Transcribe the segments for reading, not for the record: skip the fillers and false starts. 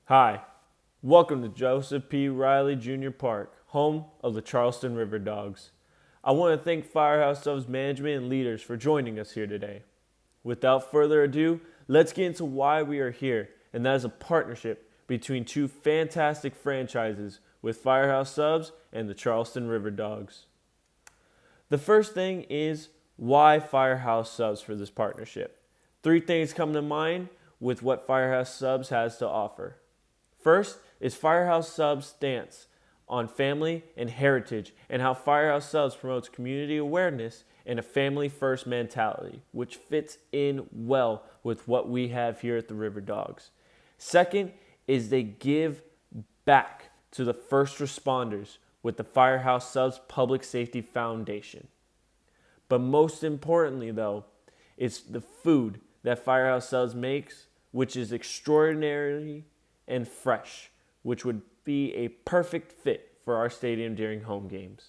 Hi, welcome to Joseph P. Riley Jr. Park, home of the Charleston River Dogs. I want to thank Firehouse Subs management and leaders for joining us here today. Without further ado, let's get into why we are here, and that is a partnership between two fantastic franchises with Firehouse Subs and the Charleston River Dogs. The first thing is why Firehouse Subs for this partnership. Three things come to mind with what Firehouse Subs has to offer. First is Firehouse Subs' stance on family and heritage and how Firehouse Subs promotes community awareness and a family-first mentality, which fits in well with what we have here at the River Dogs. Second is they give back to the first responders with the Firehouse Subs Public Safety Foundation. But most importantly, though, it's the food that Firehouse Subs makes, which is extraordinary and fresh, which would be a perfect fit for our stadium during home games.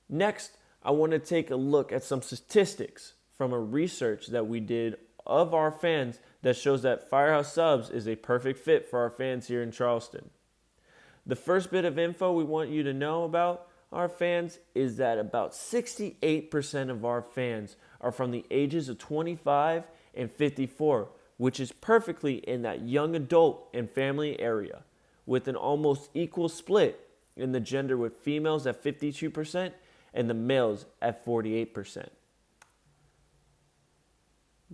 Next, I want to take a look at some statistics from a research that we did of our fans that shows that Firehouse Subs is a perfect fit for our fans here in Charleston. The first bit of info we want you to know about our fans is that about 68% of our fans are from the ages of 25 and 54, which is perfectly in that young adult and family area, with an almost equal split in the gender with females at 52% and the males at 48%.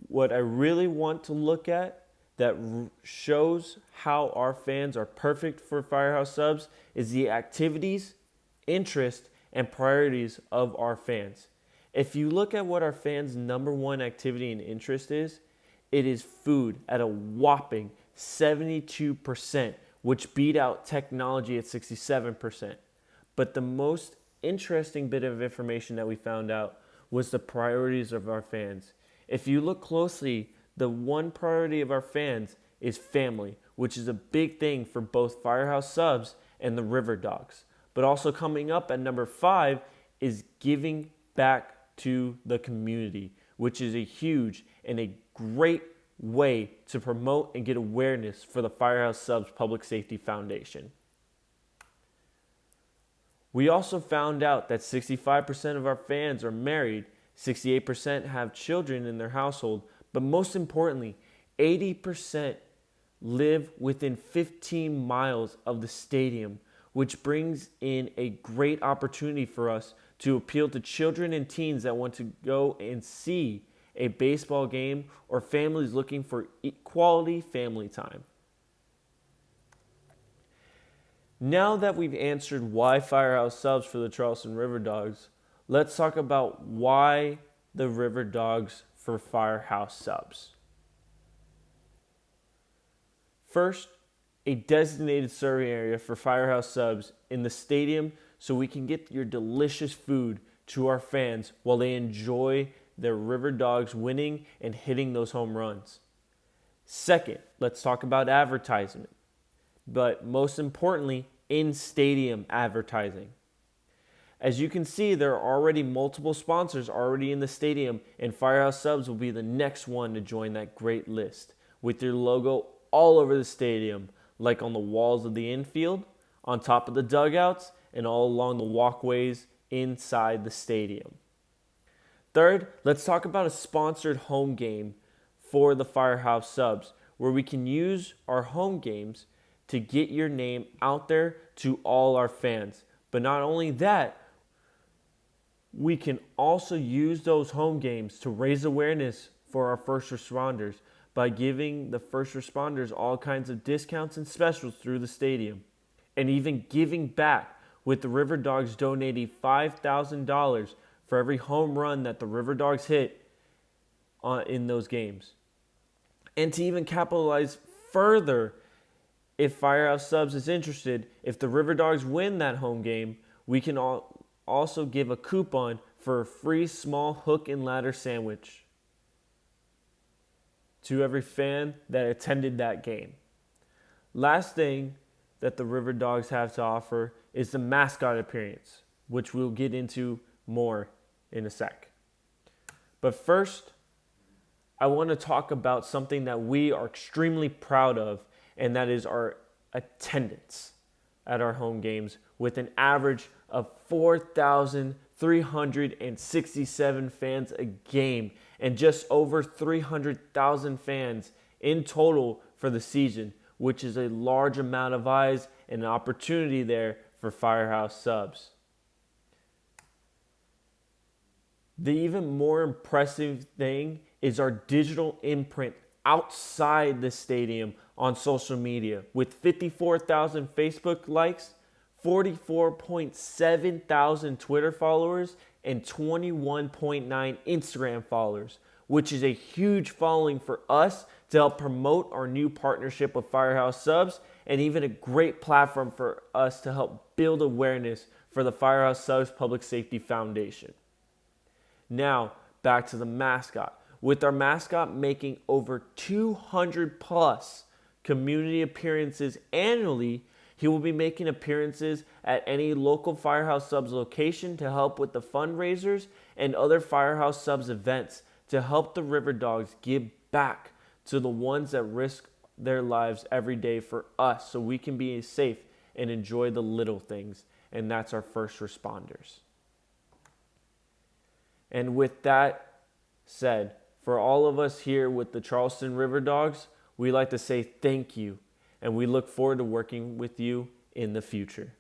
What I really want to look at that shows how our fans are perfect for Firehouse Subs is the activities, interest, and priorities of our fans. If you look at what our fans' number one activity and interest is, it is food at a whopping 72%, which beat out technology at 67%. But the most interesting bit of information that we found out was the priorities of our fans. If you look closely, the one priority of our fans is family, which is a big thing for both Firehouse Subs and the River Dogs. But also coming up at number 5 is giving back to the community, which is a huge and a great way to promote and get awareness for the Firehouse Subs Public Safety Foundation. We also found out that 65% of our fans are married, 68% have children in their household, but most importantly, 80% live within 15 miles of the stadium, which brings in a great opportunity for us to appeal to children and teens that want to go and see a baseball game or families looking for quality family time. Now that we've answered why Firehouse Subs for the Charleston River Dogs, let's talk about why the River Dogs for Firehouse Subs. First, a designated serving area for Firehouse Subs in the stadium so we can get your delicious food to our fans while they enjoy their River Dogs winning and hitting those home runs. Second, let's talk about advertisement, but most importantly, in-stadium advertising. As you can see, there are already multiple sponsors already in the stadium, and Firehouse Subs will be the next one to join that great list with your logo all over the stadium, like on the walls of the infield, on top of the dugouts, and all along the walkways inside the stadium. Third, let's talk about a sponsored home game for the Firehouse Subs, where we can use our home games to get your name out there to all our fans. But not only that, we can also use those home games to raise awareness for our first responders by giving the first responders all kinds of discounts and specials through the stadium, and even giving back with the River Dogs donating $5,000 for every home run that the River Dogs hit in those games. And to even capitalize further, if Firehouse Subs is interested, if the River Dogs win that home game, we can also give a coupon for a free small hook and ladder sandwich to every fan that attended that game. Last thing that the River Dogs have to offer is the mascot appearance, which we'll get into more in a sec. But first, I want to talk about something that we are extremely proud of, and that is our attendance at our home games, with an average of 4,367 fans a game and just over 300,000 fans in total for the season, which is a large amount of eyes and an opportunity there for Firehouse subs. The even more impressive thing is our digital imprint outside the stadium on social media, with 54,000 Facebook likes, 44.7 thousand Twitter followers, and 21.9 Instagram followers, which is a huge following for us to help promote our new partnership with Firehouse Subs, and even a great platform for us to help build awareness for the Firehouse Subs Public Safety Foundation. Now, back to the mascot. With our mascot making over 200 plus community appearances annually, he will be making appearances at any local Firehouse Subs location to help with the fundraisers and other Firehouse Subs events to help the River Dogs give back to the ones that risk their lives every day for us, so we can be safe and enjoy the little things, and that's our first responders. And with that said, for all of us here with the Charleston River Dogs, we like to say thank you, and we look forward to working with you in the future.